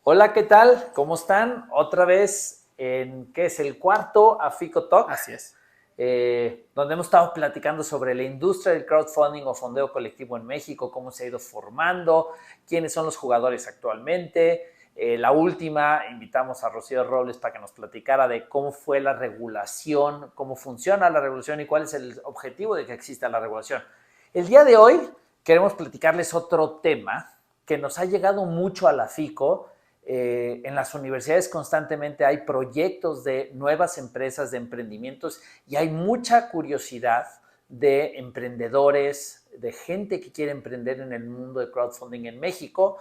Hola, ¿qué tal? ¿Cómo están? Otra vez en, ¿qué es? El cuarto Afico Talk, Así es. donde hemos estado platicando sobre la industria del crowdfunding o fondeo colectivo en México, cómo se ha ido formando, quiénes son los jugadores actualmente. La última, invitamos a Rocío Robles para que nos platicara de cómo fue la regulación, cómo funciona la regulación y cuál es el objetivo de que exista la regulación. El día de hoy queremos platicarles otro tema que nos ha llegado mucho a la FICO. En las universidades constantemente hay proyectos de nuevas empresas, de emprendimientos, y hay mucha curiosidad de emprendedores, de gente que quiere emprender en el mundo de crowdfunding en México.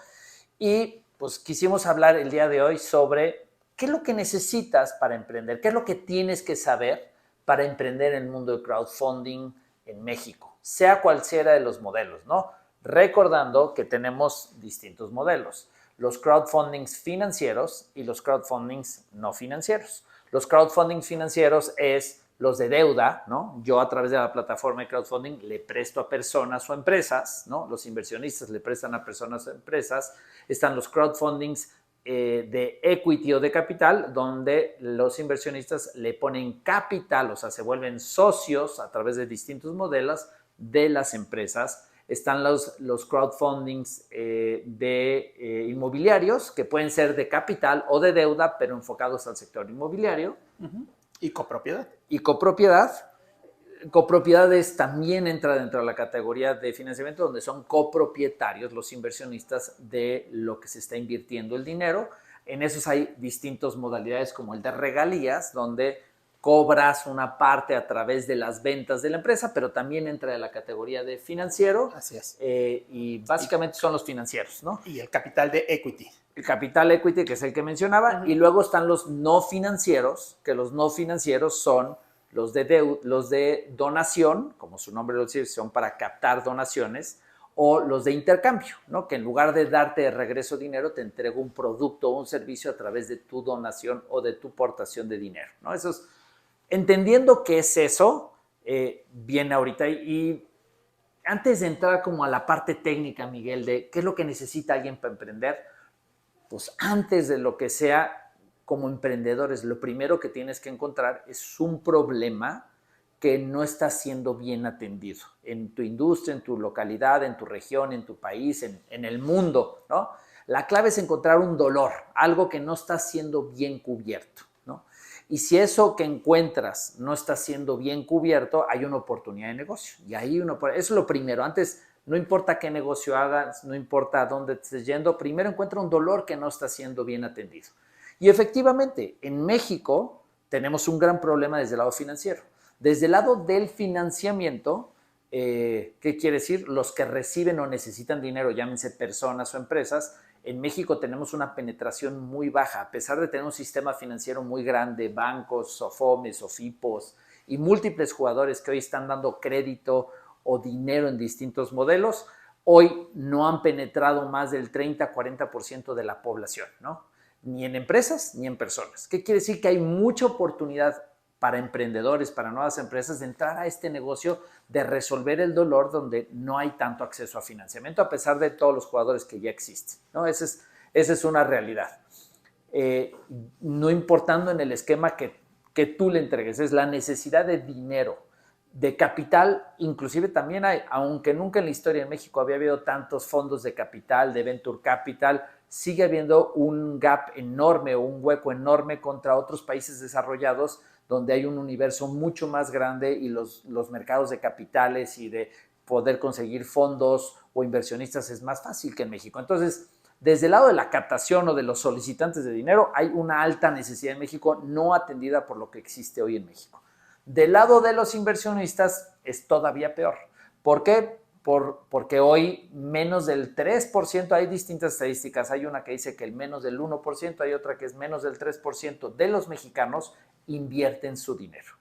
Y pues quisimos hablar el día de hoy sobre qué es lo que necesitas para emprender, qué es lo que tienes que saber para emprender en el mundo de crowdfunding en México, sea cual sea de los modelos, ¿no? Recordando que tenemos distintos modelos: los crowdfundings financieros y los crowdfundings no financieros. Los crowdfundings financieros es los de deuda, ¿no? Yo a través de la plataforma de crowdfunding le presto a personas o empresas, ¿no? Los inversionistas le prestan a personas o empresas. Están los crowdfundings de equity o de capital, donde los inversionistas le ponen capital, o sea, se vuelven socios a través de distintos modelos de las empresas. Están los crowdfundings inmobiliarios, que pueden ser de capital o de deuda, pero enfocados al sector inmobiliario. Y copropiedad. Y copropiedad. Copropiedades también entra dentro de la categoría de financiamiento, donde son copropietarios los inversionistas de lo que se está invirtiendo el dinero. En esos hay distintas modalidades, como el de regalías, donde cobras una parte a través de las ventas de la empresa, pero también entra en la categoría de financiero. Así es. Y básicamente son los financieros, ¿no? Y el capital de equity. El capital equity, que es el que mencionaba, y luego están los no financieros, que los no financieros son los de donación, como su nombre lo dice, son para captar donaciones, o los de intercambio, ¿no? Que en lugar de darte de regreso dinero, te entrego un producto o un servicio a través de tu donación o de tu portación de dinero, ¿no? Eso es, entendiendo qué es eso, viene ahorita. Y antes de entrar como a la parte técnica, Miguel, de qué es lo que necesita alguien para emprender, pues antes de lo que sea, como emprendedores, lo primero que tienes que encontrar es un problema que no está siendo bien atendido en tu industria, en tu localidad, en tu región, en tu país, en el mundo, ¿no? La clave es encontrar un dolor, algo que no está siendo bien cubierto, ¿no? Y si eso que encuentras no está siendo bien cubierto, hay una oportunidad de negocio. Y ahí eso es lo primero. Antes, no importa qué negocio hagas, no importa a dónde estés yendo, primero encuentra un dolor que no está siendo bien atendido. Y efectivamente, en México tenemos un gran problema desde el lado financiero. Desde el lado del financiamiento, ¿qué quiere decir? Los que reciben o necesitan dinero, llámense personas o empresas. En México tenemos una penetración muy baja, a pesar de tener un sistema financiero muy grande, bancos, SOFOMES, SOFIPOS y múltiples jugadores que hoy están dando crédito o dinero en distintos modelos. Hoy no han penetrado más del 30-40% de la población, ¿no? Ni en empresas ni en personas. ¿Qué quiere decir? Que hay mucha oportunidad para emprendedores, para nuevas empresas, de entrar a este negocio, de resolver el dolor donde no hay tanto acceso a financiamiento, a pesar de todos los jugadores que ya existen, ¿no? Esa es una realidad. No importando en el esquema que tú le entregues, es la necesidad de dinero, de capital. Inclusive también hay, aunque nunca en la historia de México había habido tantos fondos de capital, de venture capital, sigue habiendo un gap enorme o un hueco enorme contra otros países desarrollados, donde hay un universo mucho más grande y los mercados de capitales y de poder conseguir fondos o inversionistas es más fácil que en México. Entonces, desde el lado de la captación o de los solicitantes de dinero, hay una alta necesidad en México no atendida por lo que existe hoy en México. Del lado de los inversionistas es todavía peor. ¿Por qué? Porque hoy menos del 3%, hay distintas estadísticas, hay una que dice que el menos del 1%, hay otra que es menos del 3% de los mexicanos invierten su dinero,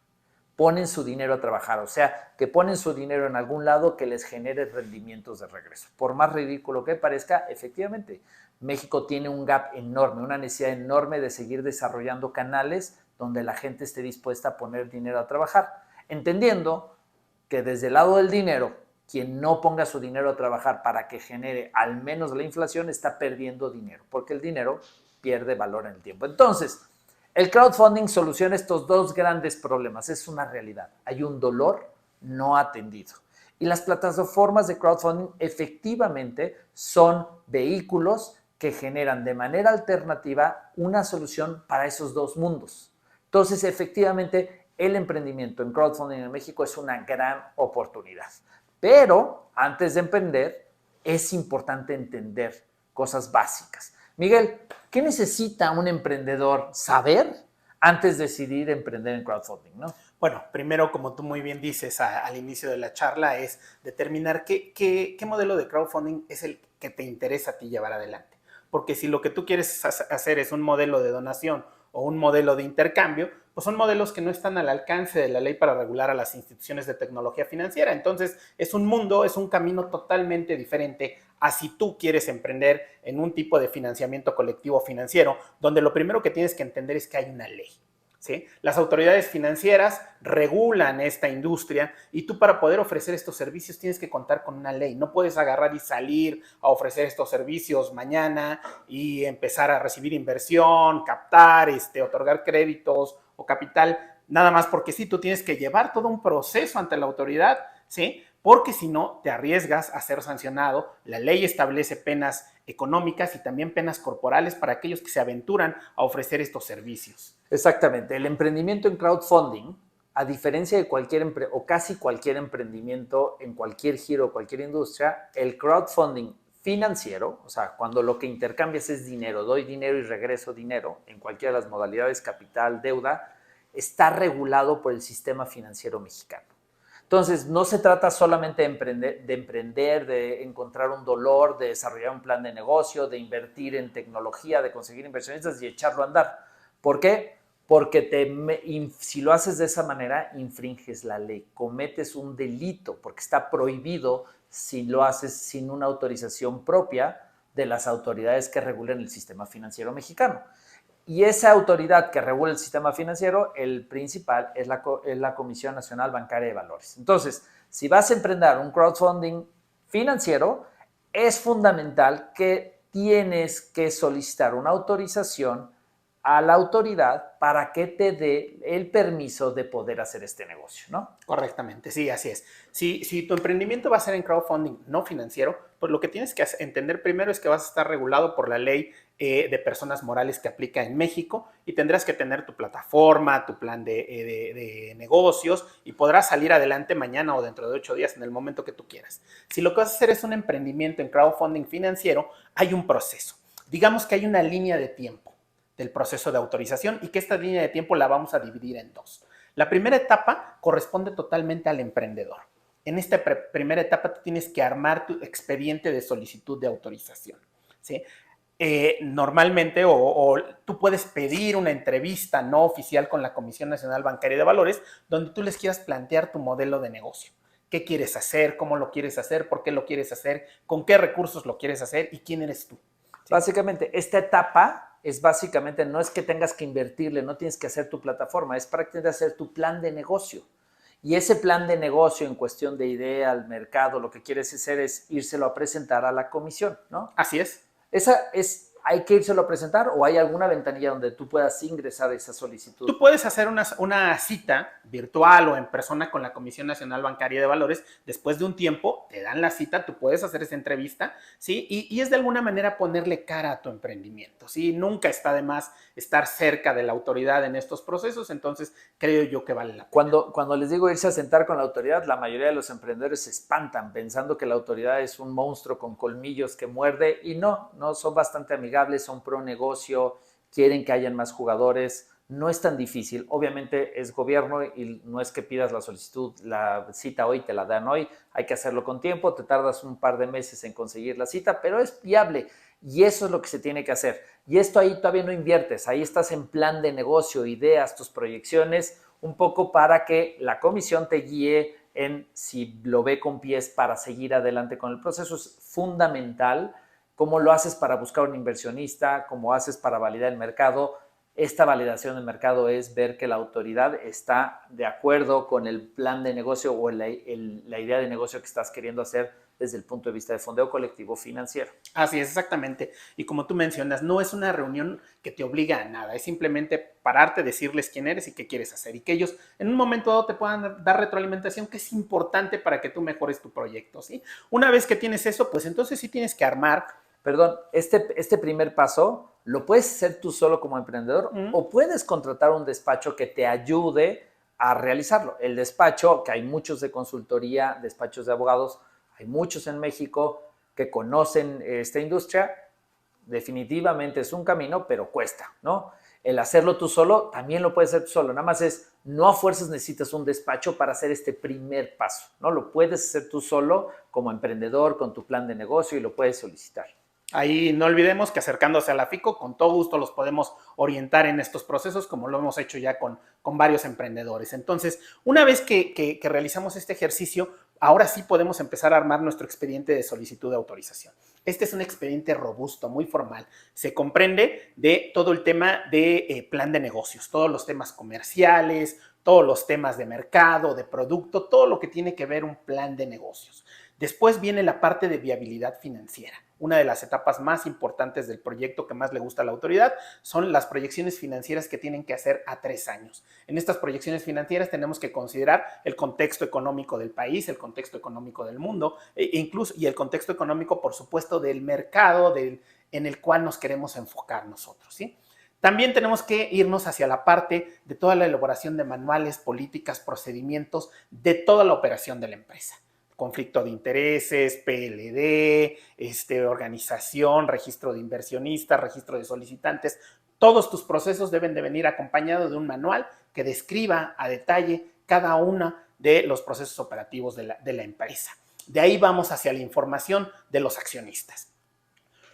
ponen su dinero a trabajar, o sea, que ponen su dinero en algún lado que les genere rendimientos de regreso. Por más ridículo que parezca, efectivamente, México tiene un gap enorme, una necesidad enorme de seguir desarrollando canales donde la gente esté dispuesta a poner dinero a trabajar, entendiendo que desde el lado del dinero, quien no ponga su dinero a trabajar para que genere al menos la inflación está perdiendo dinero, porque el dinero pierde valor en el tiempo. Entonces, el crowdfunding soluciona estos dos grandes problemas. Es una realidad. Hay un dolor no atendido. Y las plataformas de crowdfunding efectivamente son vehículos que generan de manera alternativa una solución para esos dos mundos. Entonces, efectivamente, el emprendimiento en crowdfunding en México es una gran oportunidad. Pero antes de emprender, es importante entender cosas básicas. Miguel, ¿qué necesita un emprendedor saber antes de decidir emprender en crowdfunding, ¿no? Bueno, primero, como tú muy bien dices al inicio de la charla, es determinar qué modelo de crowdfunding es el que te interesa a ti llevar adelante. Porque si lo que tú quieres hacer es un modelo de donación o un modelo de intercambio, pues son modelos que no están al alcance de la ley para regular a las instituciones de tecnología financiera. Entonces, es un mundo, es un camino totalmente diferente a si tú quieres emprender en un tipo de financiamiento colectivo financiero, donde lo primero que tienes que entender es que hay una ley. ¿Sí? Las autoridades financieras regulan esta industria y tú para poder ofrecer estos servicios tienes que contar con una ley. No puedes agarrar y salir a ofrecer estos servicios mañana y empezar a recibir inversión, captar, otorgar créditos o capital, nada más porque sí, tú tienes que llevar todo un proceso ante la autoridad, ¿sí? Porque si no, te arriesgas a ser sancionado. La ley establece penas económicas y también penas corporales para aquellos que se aventuran a ofrecer estos servicios. Exactamente. El emprendimiento en crowdfunding, a diferencia de o casi cualquier emprendimiento en cualquier giro, cualquier industria, el crowdfunding financiero, o sea, cuando lo que intercambias es dinero, doy dinero y regreso dinero, en cualquiera de las modalidades, capital, deuda, está regulado por el sistema financiero mexicano. Entonces, no se trata solamente de emprender, de encontrar un dolor, de desarrollar un plan de negocio, de invertir en tecnología, de conseguir inversionistas y echarlo a andar. ¿Por qué? Porque si lo haces de esa manera, infringes la ley, cometes un delito, porque está prohibido si lo haces sin una autorización propia de las autoridades que regulan el sistema financiero mexicano. Y esa autoridad que regula el sistema financiero, el principal es la Comisión Nacional Bancaria de Valores. Entonces, si vas a emprender un crowdfunding financiero, es fundamental que tienes que solicitar una autorización a la autoridad para que te dé el permiso de poder hacer este negocio, ¿no? Correctamente, sí, así es. Si tu emprendimiento va a ser en crowdfunding no financiero, pues lo que tienes que entender primero es que vas a estar regulado por la ley de personas morales que aplica en México y tendrás que tener tu plataforma, tu plan de negocios y podrás salir adelante mañana o dentro de 8 días en el momento que tú quieras. Si lo que vas a hacer es un emprendimiento en crowdfunding financiero, hay un proceso. Digamos que hay una línea de tiempo del proceso de autorización y que esta línea de tiempo la vamos a dividir en dos. La primera etapa corresponde totalmente al emprendedor. En esta primera etapa tú tienes que armar tu expediente de solicitud de autorización, ¿sí? Normalmente tú puedes pedir una entrevista no oficial con la Comisión Nacional Bancaria de Valores donde tú les quieras plantear tu modelo de negocio. ¿Qué quieres hacer? ¿Cómo lo quieres hacer? ¿Por qué lo quieres hacer? ¿Con qué recursos lo quieres hacer? ¿Y quién eres tú? ¿Sí? Básicamente, esta etapa no es que tengas que invertirle, no tienes que hacer tu plataforma, es prácticamente hacer tu plan de negocio. Y ese plan de negocio en cuestión de idea, al mercado, lo que quieres hacer es írselo a presentar a la comisión, ¿no? Así es. ¿Hay que írselo a presentar o hay alguna ventanilla donde tú puedas ingresar esa solicitud? Tú puedes hacer una cita virtual o en persona con la Comisión Nacional Bancaria de Valores. Después de un tiempo te dan la cita, tú puedes hacer esa entrevista, ¿sí? Y es de alguna manera ponerle cara a tu emprendimiento, ¿sí? Nunca está de más estar cerca de la autoridad en estos procesos, entonces creo yo que vale la pena. Cuando les digo irse a sentar con la autoridad, la mayoría de los emprendedores se espantan pensando que la autoridad es un monstruo con colmillos que muerde y no, son bastante amigables, son pro negocio, quieren que hayan más jugadores, no es tan difícil. Obviamente es gobierno y no es que pidas la solicitud, la cita hoy, te la dan hoy, hay que hacerlo con tiempo, te tardas un par de meses en conseguir la cita, pero es viable y eso es lo que se tiene que hacer. Y esto ahí todavía no inviertes, ahí estás en plan de negocio, ideas, tus proyecciones, un poco para que la comisión te guíe en si lo ve con pies para seguir adelante con el proceso. Es fundamental cómo lo haces para buscar un inversionista, cómo haces para validar el mercado. Esta validación del mercado es ver que la autoridad está de acuerdo con el plan de negocio o la idea de negocio que estás queriendo hacer desde el punto de vista de fondeo colectivo financiero. Así es, exactamente. Y como tú mencionas, no es una reunión que te obliga a nada, es simplemente pararte, decirles quién eres y qué quieres hacer y que ellos en un momento dado te puedan dar retroalimentación que es importante para que tú mejores tu proyecto, ¿sí? Una vez que tienes eso, pues entonces sí tienes que armar. Perdón, este primer paso lo puedes hacer tú solo como emprendedor o puedes contratar un despacho que te ayude a realizarlo. El despacho, que hay muchos de consultoría, despachos de abogados, hay muchos en México que conocen esta industria, definitivamente es un camino, pero cuesta, ¿no? El hacerlo tú solo, también lo puedes hacer tú solo, nada más es, no a fuerzas necesitas un despacho para hacer este primer paso, ¿no? Lo puedes hacer tú solo como emprendedor, con tu plan de negocio y lo puedes solicitar. Ahí no olvidemos que acercándose a la FICO, con todo gusto los podemos orientar en estos procesos, como lo hemos hecho ya con varios emprendedores. Entonces, una vez que realizamos este ejercicio, ahora sí podemos empezar a armar nuestro expediente de solicitud de autorización. Este es un expediente robusto, muy formal. Se comprende de todo el tema de plan de negocios, todos los temas comerciales, todos los temas de mercado, de producto, todo lo que tiene que ver un plan de negocios. Después viene la parte de viabilidad financiera. Una de las etapas más importantes del proyecto que más le gusta a la autoridad son las proyecciones financieras que tienen que hacer a 3 años. En estas proyecciones financieras tenemos que considerar el contexto económico del país, el contexto económico del mundo, incluso y el contexto económico, por supuesto, del mercado en el cual nos queremos enfocar nosotros, ¿sí? También tenemos que irnos hacia la parte de toda la elaboración de manuales, políticas, procedimientos de toda la operación de la empresa. Conflicto de intereses, PLD, organización, registro de inversionistas, registro de solicitantes. Todos tus procesos deben de venir acompañados de un manual que describa a detalle cada uno de los procesos operativos de la empresa. De ahí vamos hacia la información de los accionistas.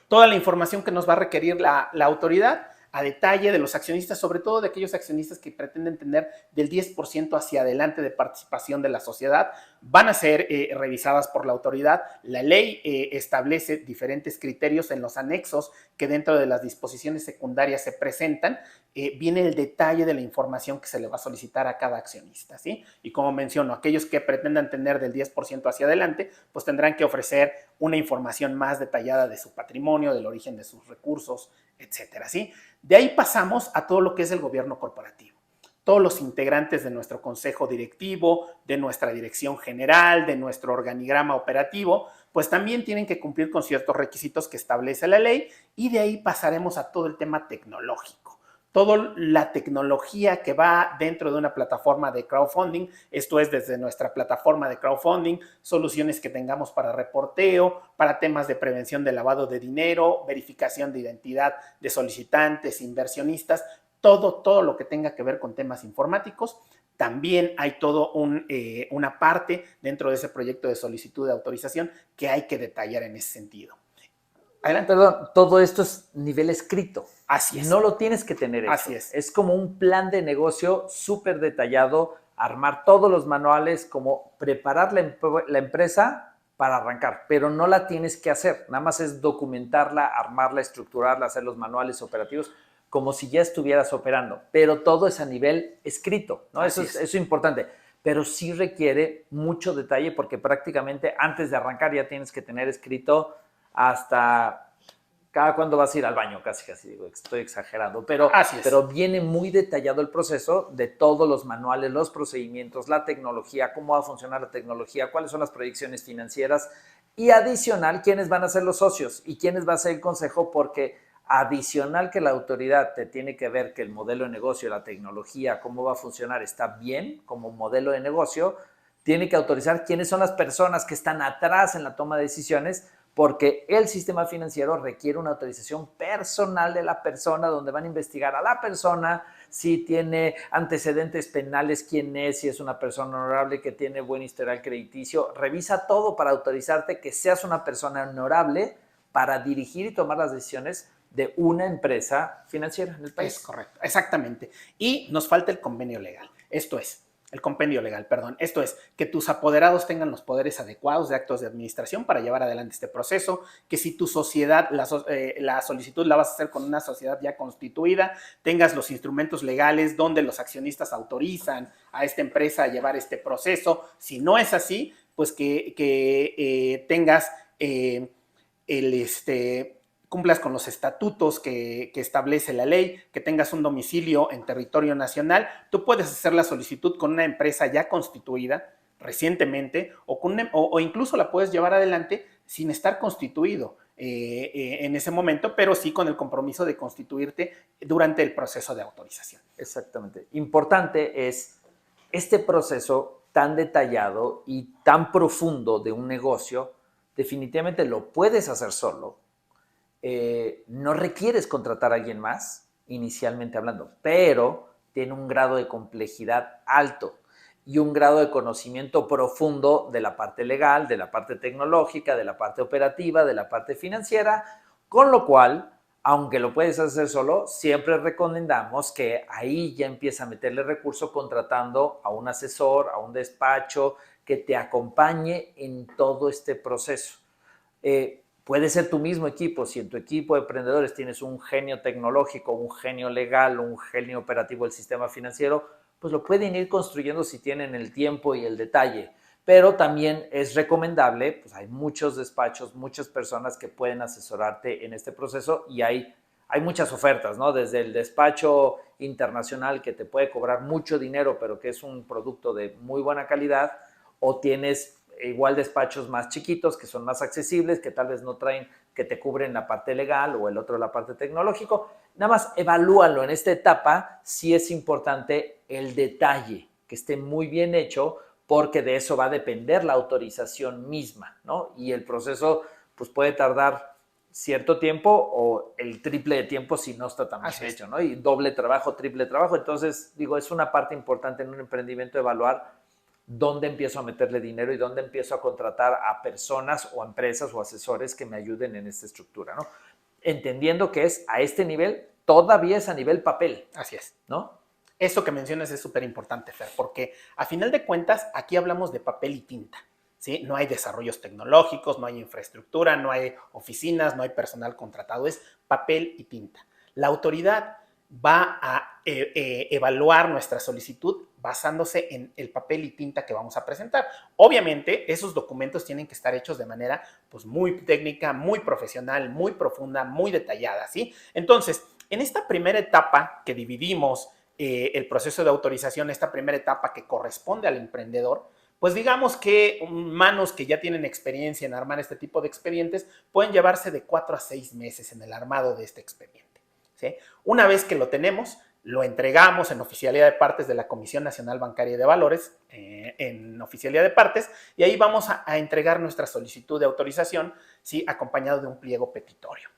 Toda la información que nos va a requerir la autoridad a detalle de los accionistas, sobre todo de aquellos accionistas que pretenden tener del 10% hacia adelante de participación de la sociedad, van a ser revisadas por la autoridad. La ley establece diferentes criterios en los anexos que dentro de las disposiciones secundarias se presentan. Viene el detalle de la información que se le va a solicitar a cada accionista, ¿sí? Y como menciono, aquellos que pretendan tener del 10% hacia adelante, pues tendrán que ofrecer una información más detallada de su patrimonio, del origen de sus recursos, etcétera, ¿sí? De ahí pasamos a todo lo que es el gobierno corporativo. Todos los integrantes de nuestro consejo directivo, de nuestra dirección general, de nuestro organigrama operativo, pues también tienen que cumplir con ciertos requisitos que establece la ley y de ahí pasaremos a todo el tema tecnológico. Toda la tecnología que va dentro de una plataforma de crowdfunding, esto es desde nuestra plataforma de crowdfunding, soluciones que tengamos para reporteo, para temas de prevención de lavado de dinero, verificación de identidad de solicitantes, inversionistas, todo lo que tenga que ver con temas informáticos. También hay todo una parte dentro de ese proyecto de solicitud de autorización que hay que detallar en ese sentido. Adelante. Perdón, todo esto es nivel escrito. Así es. No lo tienes que tener hecho. Así es. Es como un plan de negocio súper detallado, armar todos los manuales, como preparar la empresa para arrancar, pero no la tienes que hacer. Nada más es documentarla, armarla, estructurarla, hacer los manuales operativos, como si ya estuvieras operando. Pero todo es a nivel escrito, ¿no? Eso es importante. Pero sí requiere mucho detalle porque prácticamente antes de arrancar ya tienes que tener escrito hasta cada cuándo vas a ir al baño, casi digo, estoy exagerando, pero viene muy detallado el proceso de todos los manuales, los procedimientos, la tecnología, cómo va a funcionar la tecnología, cuáles son las proyecciones financieras y adicional, quiénes van a ser los socios y quiénes va a ser el consejo, porque adicional que la autoridad te tiene que ver que el modelo de negocio, la tecnología, cómo va a funcionar está bien como modelo de negocio, tiene que autorizar quiénes son las personas que están atrás en la toma de decisiones, porque el sistema financiero requiere una autorización personal de la persona, donde van a investigar a la persona, si tiene antecedentes penales, quién es, si es una persona honorable que tiene buen historial crediticio. Revisa todo para autorizarte que seas una persona honorable para dirigir y tomar las decisiones de una empresa financiera en el país. Es correcto, exactamente. Y nos falta el convenio legal. El compendio legal, perdón. Esto es, que tus apoderados tengan los poderes adecuados de actos de administración para llevar adelante este proceso, que si tu sociedad, la solicitud la vas a hacer con una sociedad ya constituida, tengas los instrumentos legales donde los accionistas autorizan a esta empresa a llevar este proceso. Si no es así, pues que tengas cumplas con los estatutos que establece la ley, que tengas un domicilio en territorio nacional. Tú puedes hacer la solicitud con una empresa ya constituida recientemente o incluso la puedes llevar adelante sin estar constituido en ese momento, pero sí con el compromiso de constituirte durante el proceso de autorización. Exactamente. Importante es este proceso tan detallado y tan profundo de un negocio, definitivamente lo puedes hacer solo. No requieres contratar a alguien más, inicialmente hablando, pero tiene un grado de complejidad alto y un grado de conocimiento profundo de la parte legal, de la parte tecnológica, de la parte operativa, de la parte financiera, con lo cual, aunque lo puedes hacer solo, siempre recomendamos que ahí ya empieza a meterle recurso contratando a un asesor, a un despacho que te acompañe en todo este proceso. Puede ser tu mismo equipo, si en tu equipo de emprendedores tienes un genio tecnológico, un genio legal, un genio operativo del sistema financiero, pues lo pueden ir construyendo si tienen el tiempo y el detalle. Pero también es recomendable, pues hay muchos despachos, muchas personas que pueden asesorarte en este proceso y hay muchas ofertas, ¿no? Desde el despacho internacional que te puede cobrar mucho dinero, pero que es un producto de muy buena calidad, o tienes igual despachos más chiquitos que son más accesibles, que tal vez no traen, que te cubren la parte legal o el otro la parte tecnológico. Nada más evalúalo en esta etapa, si es importante el detalle, que esté muy bien hecho, porque de eso va a depender la autorización misma, ¿no? Y el proceso pues puede tardar cierto tiempo o el triple de tiempo si no está tan bien hecho, ¿no? Y doble trabajo, triple trabajo. Entonces, digo, es una parte importante en un emprendimiento evaluar dónde empiezo a meterle dinero y dónde empiezo a contratar a personas o empresas o asesores que me ayuden en esta estructura, ¿no? Entendiendo que es a este nivel, todavía es a nivel papel. Así es. ¿No? Eso que mencionas es súper importante, Fer, porque a final de cuentas aquí hablamos de papel y tinta, ¿sí? No hay desarrollos tecnológicos, no hay infraestructura, no hay oficinas, no hay personal contratado, es papel y tinta. La autoridad va a evaluar nuestra solicitud basándose en el papel y tinta que vamos a presentar. Obviamente, esos documentos tienen que estar hechos de manera pues, muy técnica, muy profesional, muy profunda, muy detallada, ¿sí? Entonces, en esta primera etapa que dividimos el proceso de autorización, esta primera etapa que corresponde al emprendedor, pues digamos que manos que ya tienen experiencia en armar este tipo de expedientes pueden llevarse de 4 a 6 meses en el armado de este expediente, ¿sí? Una vez que lo tenemos, lo entregamos en oficialía de partes de la Comisión Nacional Bancaria y de Valores, en oficialía de partes, y ahí vamos a entregar nuestra solicitud de autorización, ¿sí? Acompañado de un pliego petitorio.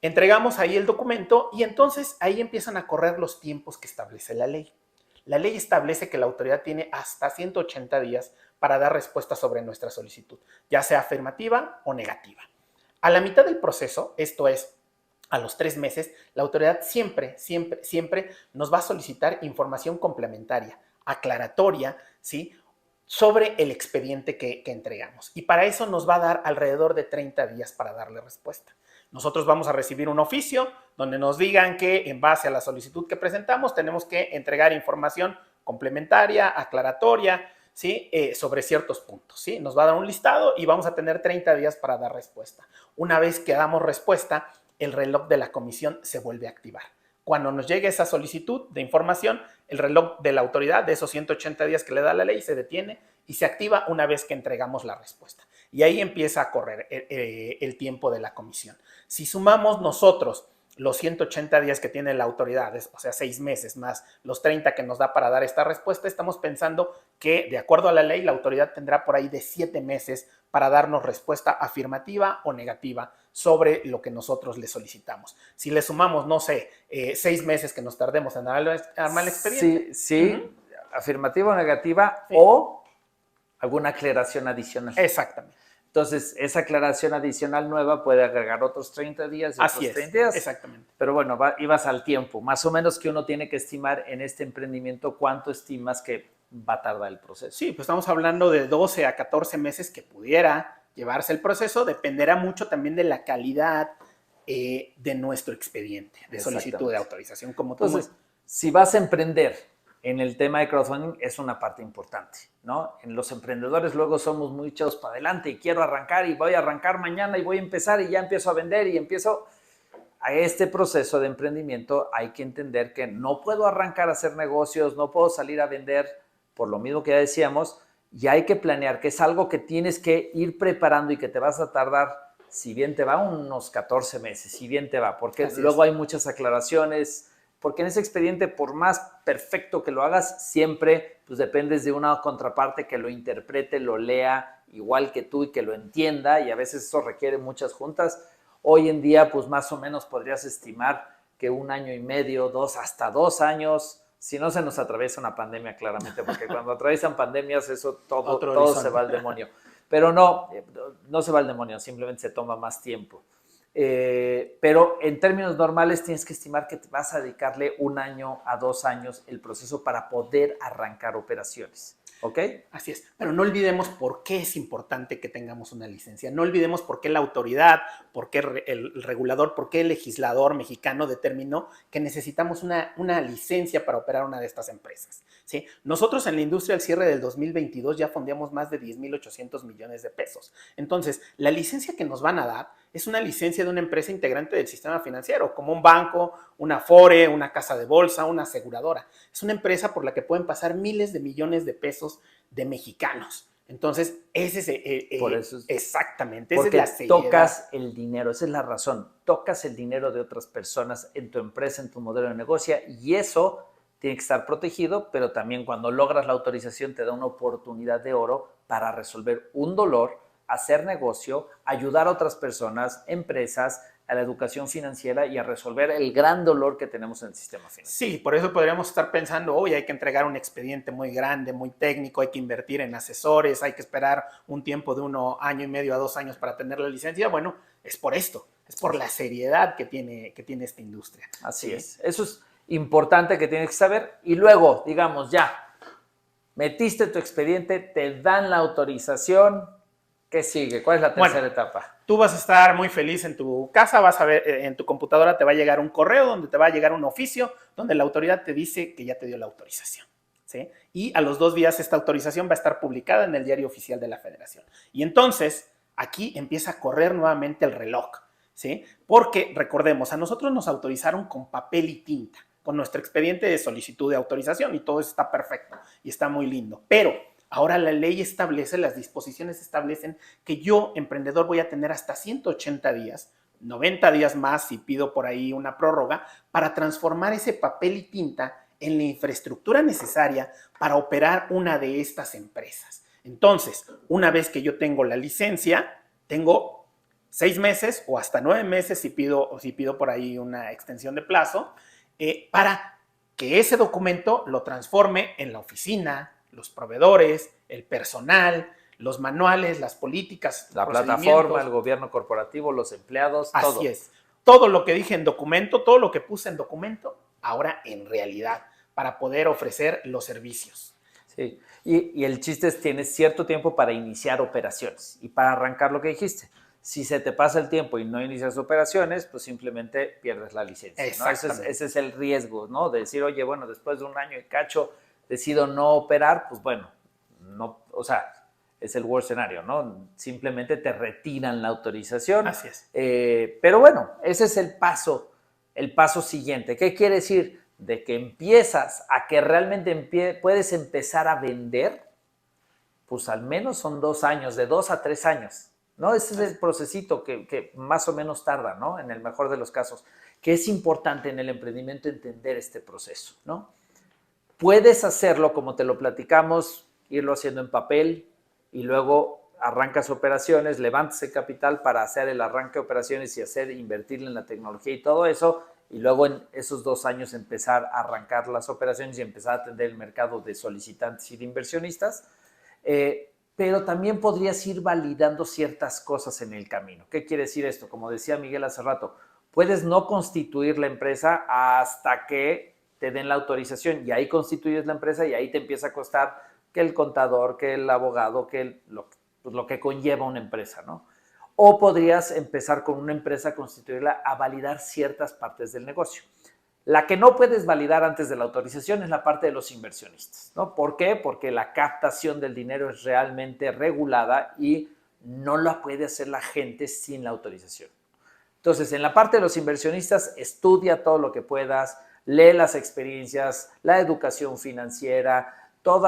Entregamos ahí el documento y entonces ahí empiezan a correr los tiempos que establece la ley. La ley establece que la autoridad tiene hasta 180 días para dar respuesta sobre nuestra solicitud, ya sea afirmativa o negativa. A la mitad del proceso, esto es, a los 3 meses, la autoridad siempre nos va a solicitar información complementaria, aclaratoria, ¿sí? Sobre el expediente que entregamos. Y para eso nos va a dar alrededor de 30 días para darle respuesta. Nosotros vamos a recibir un oficio donde nos digan que en base a la solicitud que presentamos tenemos que entregar información complementaria, aclaratoria, ¿sí? Sobre ciertos puntos, ¿sí? Nos va a dar un listado y vamos a tener 30 días para dar respuesta. Una vez que damos respuesta, el reloj de la comisión se vuelve a activar. Cuando nos llegue esa solicitud de información, el reloj de la autoridad de esos 180 días que le da la ley se detiene y se activa una vez que entregamos la respuesta. Y ahí empieza a correr el tiempo de la comisión. Si sumamos nosotros los 180 días que tiene la autoridad, o sea, 6 meses más los 30 que nos da para dar esta respuesta, estamos pensando que, de acuerdo a la ley, la autoridad tendrá por ahí de 7 meses para darnos respuesta afirmativa o negativa sobre lo que nosotros le solicitamos. Si le sumamos, no sé, 6 meses que nos tardemos en armar el expediente. Sí, afirmativa o negativa, sí. O alguna aclaración adicional. Exactamente. Entonces, esa aclaración adicional nueva puede agregar otros 30 días y Así otros es, 30 días. Exactamente. Pero bueno, ibas al tiempo. Más o menos que uno tiene que estimar en este emprendimiento, ¿cuánto estimas que va a tardar el proceso? Sí, pues estamos hablando de 12 a 14 meses que pudiera llevarse el proceso. Dependerá mucho también de la calidad de nuestro expediente de solicitud de autorización. Como tú Entonces, si vas a emprender en el tema de crowdfunding es una parte importante, ¿no? En los emprendedores luego somos muy echados para adelante y quiero arrancar y voy a arrancar mañana y voy a empezar y ya empiezo a vender y empiezo. A este proceso de emprendimiento hay que entender que no puedo arrancar a hacer negocios, no puedo salir a vender, por lo mismo que ya decíamos, y hay que planear que es algo que tienes que ir preparando y que te vas a tardar, si bien te va, unos 14 meses, si bien te va, porque luego hay muchas aclaraciones, porque en ese expediente, por más perfecto que lo hagas, siempre pues dependes de una contraparte que lo interprete, lo lea igual que tú y que lo entienda, y a veces eso requiere muchas juntas. Hoy en día, pues más o menos podrías estimar que 1 año y medio, hasta 2 años, si no se nos atraviesa una pandemia claramente, porque cuando atraviesan pandemias eso todo se va al demonio. Pero no se va al demonio, simplemente se toma más tiempo. Pero en términos normales tienes que estimar que te vas a dedicarle 1 año a 2 años el proceso para poder arrancar operaciones. ¿Ok? Así es, pero no olvidemos por qué es importante que tengamos una licencia, no olvidemos por qué la autoridad, por qué el regulador, por qué el legislador mexicano determinó que necesitamos una licencia para operar una de estas empresas, ¿sí? Nosotros en la industria al cierre del 2022 ya fondeamos más de 10,800 millones de pesos. Entonces, la licencia que nos van a dar es una licencia de una empresa integrante del sistema financiero, como un banco, una Afore, una casa de bolsa, una aseguradora. Es una empresa por la que pueden pasar miles de millones de pesos de mexicanos. Entonces, ese es por eso exactamente, esa es la seriedad. Tocas el dinero, esa es la razón. Tocas el dinero de otras personas en tu empresa, en tu modelo de negocio, y eso tiene que estar protegido, pero también cuando logras la autorización te da una oportunidad de oro para resolver un dolor, hacer negocio, ayudar a otras personas, empresas, a la educación financiera y a resolver el gran dolor que tenemos en el sistema financiero. Sí, por eso podríamos estar pensando, hoy hay que entregar un expediente muy grande, muy técnico, hay que invertir en asesores, hay que esperar un tiempo de 1 año y medio a 2 años para tener la licencia. Bueno, es por esto, es por la seriedad que tiene esta industria. Así es. Eso es importante que tienes que saber. Y luego, digamos, ya, metiste tu expediente, te dan la autorización. ¿Qué sigue? ¿Cuál es la tercera etapa? Tú vas a estar muy feliz en tu casa, vas a ver, en tu computadora te va a llegar un correo donde te va a llegar un oficio donde la autoridad te dice que ya te dio la autorización, ¿sí? Y a los 2 días esta autorización va a estar publicada en el Diario Oficial de la Federación. Y entonces aquí empieza a correr nuevamente el reloj, ¿sí? Porque recordemos, a nosotros nos autorizaron con papel y tinta, con nuestro expediente de solicitud de autorización, y todo eso está perfecto y está muy lindo, pero ahora la ley establece, las disposiciones establecen que yo, emprendedor, voy a tener hasta 180 días, 90 días más si pido por ahí una prórroga, para transformar ese papel y tinta en la infraestructura necesaria para operar una de estas empresas. Entonces, una vez que yo tengo la licencia, tengo 6 meses o hasta 9 meses si pido por ahí una extensión de plazo, para que ese documento lo transforme en la oficina, los proveedores, el personal, los manuales, las políticas, la plataforma, el gobierno corporativo, los empleados, todo. Así es. Todo lo que dije en documento, todo lo que puse en documento, ahora en realidad, para poder ofrecer los servicios. Sí, y el chiste es, tienes cierto tiempo para iniciar operaciones y para arrancar lo que dijiste. Si se te pasa el tiempo y no inicias operaciones, pues simplemente pierdes la licencia, ¿no? Ese es el riesgo, ¿no? De decir, oye, bueno, después de 1 año y cacho decido no operar, pues bueno, no, o sea, es el worst scenario, ¿no? Simplemente te retiran la autorización. Así es. Pero bueno, ese es el paso siguiente. ¿Qué quiere decir? De que empiezas a que realmente puedes empezar a vender, pues al menos son 2 años, de 2 a 3 años, ¿no? Ese es el procesito que más o menos tarda, ¿no? En el mejor de los casos, que es importante en el emprendimiento entender este proceso, ¿no? Puedes hacerlo como te lo platicamos, irlo haciendo en papel y luego arrancas operaciones, levantas el capital para hacer el arranque de operaciones y invertirle en la tecnología y todo eso, y luego en esos 2 años empezar a arrancar las operaciones y empezar a atender el mercado de solicitantes y de inversionistas. Pero también podrías ir validando ciertas cosas en el camino. ¿Qué quiere decir esto? Como decía Miguel hace rato, puedes no constituir la empresa hasta que te den la autorización y ahí constituyes la empresa y ahí te empieza a costar que el contador, que el abogado, que lo que conlleva una empresa, ¿no? O podrías empezar con una empresa, constituirla, a validar ciertas partes del negocio. La que no puedes validar antes de la autorización es la parte de los inversionistas, ¿no? ¿Por qué? Porque la captación del dinero es realmente regulada y no la puede hacer la gente sin la autorización. Entonces, en la parte de los inversionistas, estudia todo lo que puedas, lee las experiencias, la educación financiera,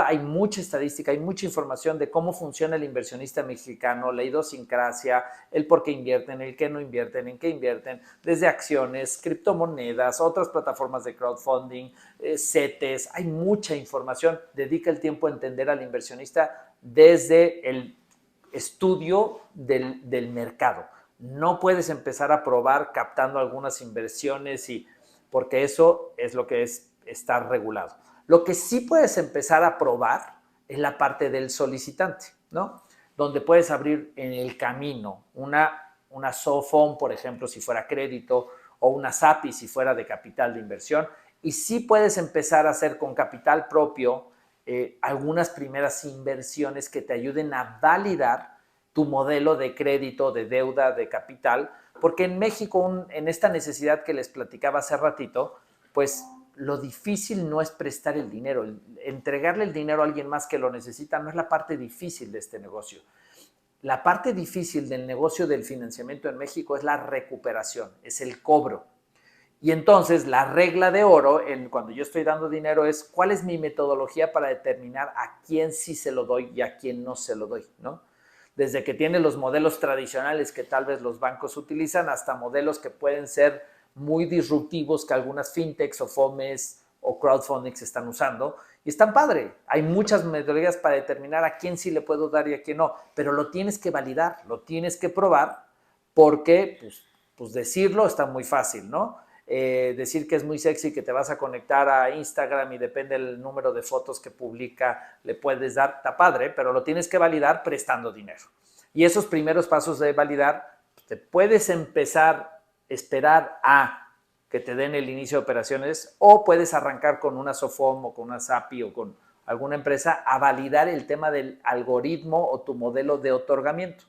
hay mucha estadística, hay mucha información de cómo funciona el inversionista mexicano, la idiosincrasia, el por qué invierten, el qué no invierten, en qué invierten, desde acciones, criptomonedas, otras plataformas de crowdfunding, CETES, hay mucha información. Dedica el tiempo a entender al inversionista desde el estudio del mercado. No puedes empezar a probar captando algunas inversiones porque eso es lo que está regulado. Lo que sí puedes empezar a probar es la parte del solicitante, ¿no? Donde puedes abrir en el camino una SOFOM, por ejemplo, si fuera crédito, o una SAPI si fuera de capital de inversión, y sí puedes empezar a hacer con capital propio algunas primeras inversiones que te ayuden a validar tu modelo de crédito, de deuda, de capital, porque en México, en esta necesidad que les platicaba hace ratito, pues lo difícil no es prestar el dinero, entregarle el dinero a alguien más que lo necesita no es la parte difícil de este negocio. La parte difícil del negocio del financiamiento en México es la recuperación, es el cobro. Y entonces la regla de oro cuando yo estoy dando dinero es cuál es mi metodología para determinar a quién sí se lo doy y a quién no se lo doy, ¿no? Desde que tiene los modelos tradicionales que tal vez los bancos utilizan hasta modelos que pueden ser muy disruptivos que algunas fintechs o FOMES o crowdfundings están usando y están padre. Hay muchas metodologías para determinar a quién sí le puedo dar y a quién no, pero lo tienes que validar, lo tienes que probar porque pues decirlo está muy fácil, ¿no? Decir que es muy sexy, que te vas a conectar a Instagram y depende del número de fotos que publica, le puedes dar, está padre, pero lo tienes que validar prestando dinero. Y esos primeros pasos de validar, te puedes empezar esperar a que te den el inicio de operaciones o puedes arrancar con una SOFOM o con una SAPI o con alguna empresa a validar el tema del algoritmo o tu modelo de otorgamiento.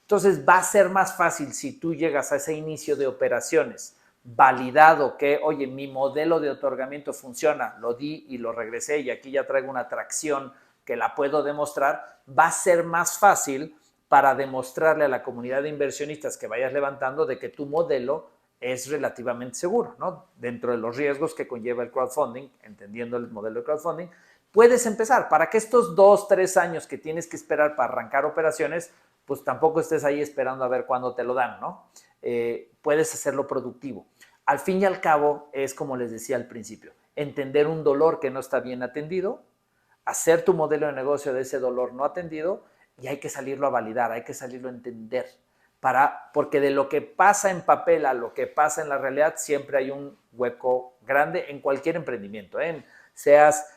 Entonces va a ser más fácil si tú llegas a ese inicio de operaciones validado que, oye, mi modelo de otorgamiento funciona, lo di y lo regresé y aquí ya traigo una tracción que la puedo demostrar, va a ser más fácil para demostrarle a la comunidad de inversionistas que vayas levantando de que tu modelo es relativamente seguro, ¿no? Dentro de los riesgos que conlleva el crowdfunding, entendiendo el modelo de crowdfunding, puedes empezar para que estos 2, 3 años que tienes que esperar para arrancar operaciones, pues tampoco estés ahí esperando a ver cuándo te lo dan, ¿no? Puedes hacerlo productivo. Al fin y al cabo, es como les decía al principio, entender un dolor que no está bien atendido, hacer tu modelo de negocio de ese dolor no atendido y hay que salirlo a validar, hay que salirlo a entender. Porque de lo que pasa en papel a lo que pasa en la realidad siempre hay un hueco grande en cualquier emprendimiento, ¿eh? Seas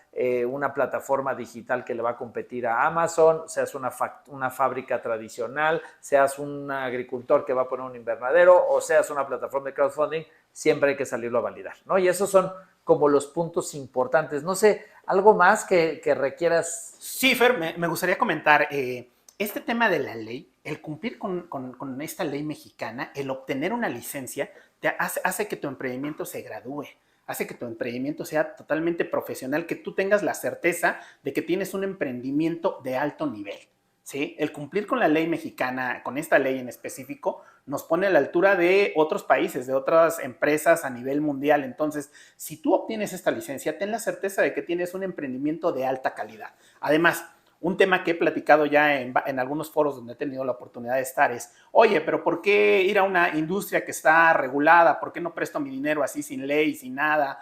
una plataforma digital que le va a competir a Amazon, seas una fábrica tradicional, seas un agricultor que va a poner un invernadero o seas una plataforma de crowdfunding, siempre hay que salirlo a validar, ¿no? Y esos son como los puntos importantes. No sé, ¿algo más que requieras? Sí, Fer, me gustaría comentar este tema de la ley, el cumplir con esta ley mexicana, el obtener una licencia, hace que tu emprendimiento se gradúe, hace que tu emprendimiento sea totalmente profesional, que tú tengas la certeza de que tienes un emprendimiento de alto nivel, ¿sí? El cumplir con la ley mexicana, con esta ley en específico, nos pone a la altura de otros países, de otras empresas a nivel mundial. Entonces, si tú obtienes esta licencia, ten la certeza de que tienes un emprendimiento de alta calidad. Además, un tema que he platicado ya en algunos foros donde he tenido la oportunidad de estar es, oye, pero ¿por qué ir a una industria que está regulada? ¿Por qué no presto mi dinero así sin ley, sin nada?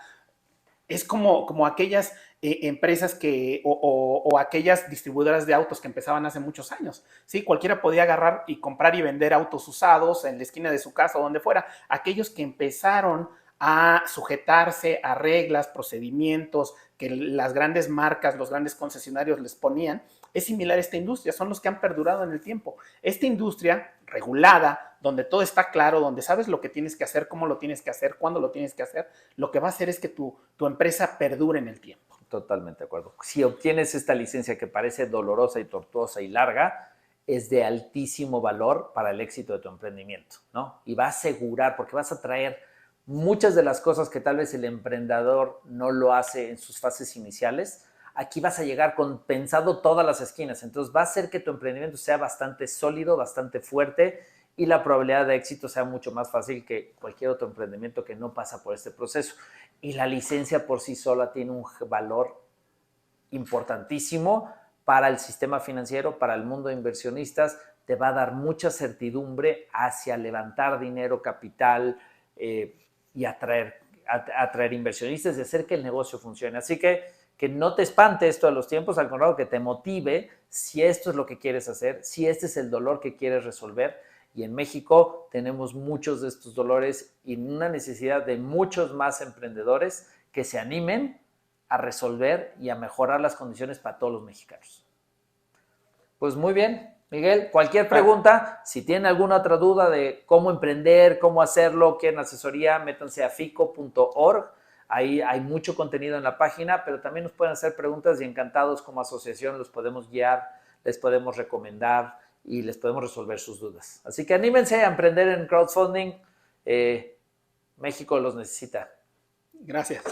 Es como aquellas empresas o aquellas distribuidoras de autos que empezaban hace muchos años, ¿sí? Cualquiera podía agarrar y comprar y vender autos usados en la esquina de su casa o donde fuera. Aquellos que empezaron a sujetarse a reglas, procedimientos que las grandes marcas, los grandes concesionarios les ponían, es similar a esta industria, son los que han perdurado en el tiempo. Esta industria regulada, donde todo está claro, donde sabes lo que tienes que hacer, cómo lo tienes que hacer, cuándo lo tienes que hacer, lo que va a hacer es que tu empresa perdure en el tiempo. Totalmente de acuerdo. Si obtienes esta licencia que parece dolorosa y tortuosa y larga, es de altísimo valor para el éxito de tu emprendimiento, ¿no? Y va a asegurar, porque vas a traer muchas de las cosas que tal vez el emprendedor no lo hace en sus fases iniciales, aquí vas a llegar con pensado todas las esquinas. Entonces va a hacer que tu emprendimiento sea bastante sólido, bastante fuerte y la probabilidad de éxito sea mucho más fácil que cualquier otro emprendimiento que no pasa por este proceso. Y la licencia por sí sola tiene un valor importantísimo para el sistema financiero, para el mundo de inversionistas. Te va a dar mucha certidumbre hacia levantar dinero, capital y atraer inversionistas y hacer que el negocio funcione. Así que no te espante esto de los tiempos, al contrario, que te motive si esto es lo que quieres hacer, si este es el dolor que quieres resolver. Y en México tenemos muchos de estos dolores y una necesidad de muchos más emprendedores que se animen a resolver y a mejorar las condiciones para todos los mexicanos. Pues muy bien, Miguel, cualquier pregunta, si tienen alguna otra duda de cómo emprender, cómo hacerlo, quieren asesoría, métanse a fico.org. Ahí hay mucho contenido en la página, pero también nos pueden hacer preguntas y encantados como asociación los podemos guiar, les podemos recomendar y les podemos resolver sus dudas. Así que anímense a emprender en crowdfunding. México los necesita. Gracias.